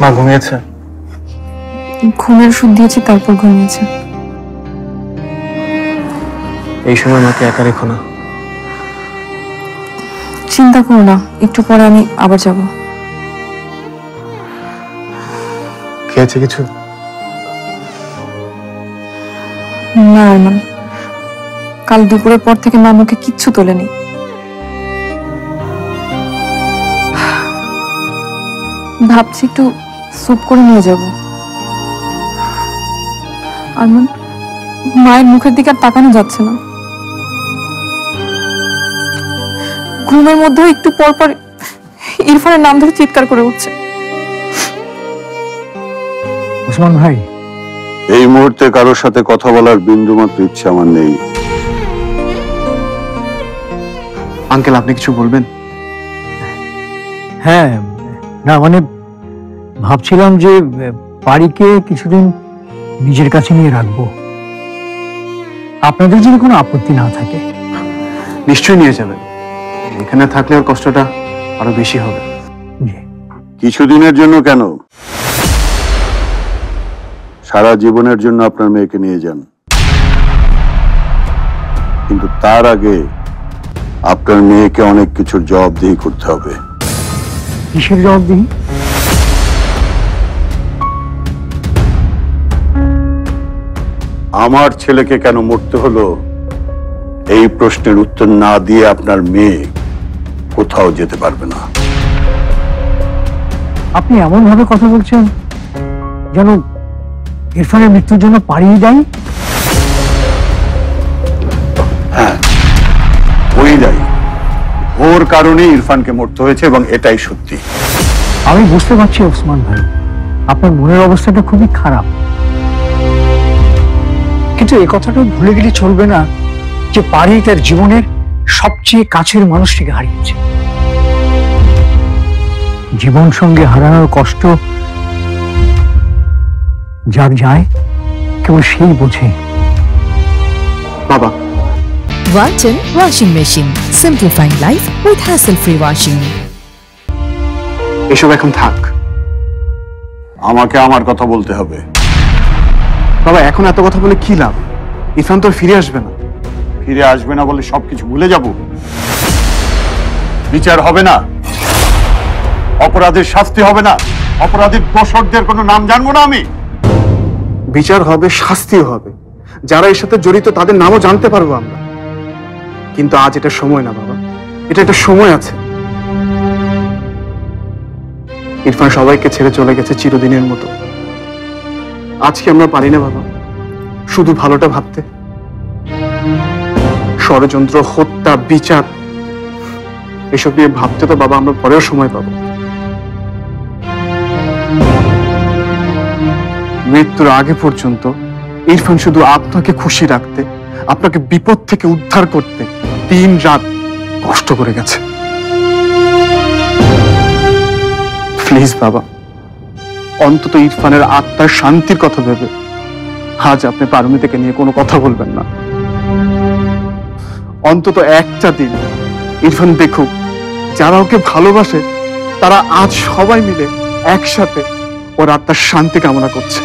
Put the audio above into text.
মা ঘুমিয়েছে? ঘুমের ওষুধ দিয়েছি, তারপর ঘুমিয়েছে। এই সময় মাকে একা রেখো না। চিন্তা করো না, একটু পরে আমি আবার যাব। খেয়েছে কিছু? না আরমান, কাল দুপুরের পর থেকে মা মুখে কিচ্ছু তোলেনি। ভাবছি একটু স্যুপ করে নিয়ে যাব। আরমান, মায়ের মুখের দিকে আর তাকানো যাচ্ছে না। ঘুমের মধ্যেও একটু পর পর ইরফানের নাম ধরে চিৎকার করে উঠছে। ওসমান ভাই, এই মুহূর্তে কারোর সাথে কথা বলার বিন্দুমাত্র ইচ্ছা আমার নেই। আঙ্কেল, আপনি কিছু বলবেন? হ্যাঁ, না মানে ভাবছিলাম যে বাড়িকে কিছুদিন নিজের কাছে নিয়ে রাখবো, আপনাদের যদি কোনো আপত্তি না থাকে। নিশ্চয়ই নিয়ে যাবেন। এখানে থাকলে ওর কষ্টটা আরো বেশি হবে। কিছুদিনের জন্য কেন, সারা জীবনের জন্য আপনার মেয়েকে নিয়ে যান, কিন্তু তার আগে আপনার মেয়েকে অনেক কিছুর জবাবদিহি করতে হবে। কিসের জবাবদিহি? আমার ছেলেকে কেন মরতে হলো, এই প্রশ্নের উত্তর না দিয়ে আপনার মেয়ে কোথাও যেতে পারবে না। আপনি এমন ভাবে কথা বলছেন যেন ইরফানের মৃত্যুর জন্য পারিয়ে দেয়। হ্যাঁ, ওই দায়ী। ওর কারণে ইরফানকে মরতে হয়েছে এবং এটাই সত্যি। আমি বুঝতে পারছি ওসমান ভাই, আপনার মনের অবস্থাটা খুবই খারাপ, কিন্তু এই কথাটা ভুলে গেলে চলবে না যে পারি তার জীবনের সবচেয়ে কাছের মানুষটিকে হারিয়েছে। জীবন সঙ্গে হারানোর কষ্ট যার যায় কেবল সেই বোঝে। বাবা, Walton Washing Machine. Simplifying life with hassle-free washing. এসব এখন থাক। আমাকে আমার কথা বলতে হবে। বাবা, এখন এত কথা বলে কি লাভ? ইরফান তো ফিরে আসবে না। ফিরে আসবে না বলে সবকিছু ভুলে যাব? বিচার হবে না, অপরাধের শাস্তি হবে না, অপরাধীর দোষরদের কোনো নাম জানবো না আমি। বিচার হবে, শাস্তিও হবে। যারা এর সাথে জড়িত তাদের নামও জানতে পারবো আমরা। কিন্তু আজ এটা সময় না বাবা, এটা একটা সময় আছে। ইরফান সবাইকে ছেড়ে চলে গেছে চিরদিনের মতো। আজকে আমরা পারি না বাবা শুধু ভালোটা ভাবতে? ষড়যন্ত্র, হত্যা, বিচার এসব নিয়ে ভাবতে তো বাবা আমরা পরেও সময় পাবো। মৃত্যুর আগে পর্যন্ত ইরফান শুধু আপনাকে খুশি রাখতে, আপনাকে বিপদ থেকে উদ্ধার করতে দিন রাত কষ্ট করে গেছে। প্লিজ বাবা, অন্তত ইরফানের আত্মার শান্তির কথা ভেবে আজ আপনি পারমিতাকে নিয়ে কোনো কথা বলবেন না। অন্তত একটা দিন ইরফান দেখুক যারা ওকে ভালোবাসে তারা আজ সবাই মিলে একসাথে ওর আত্মার শান্তি কামনা করছে।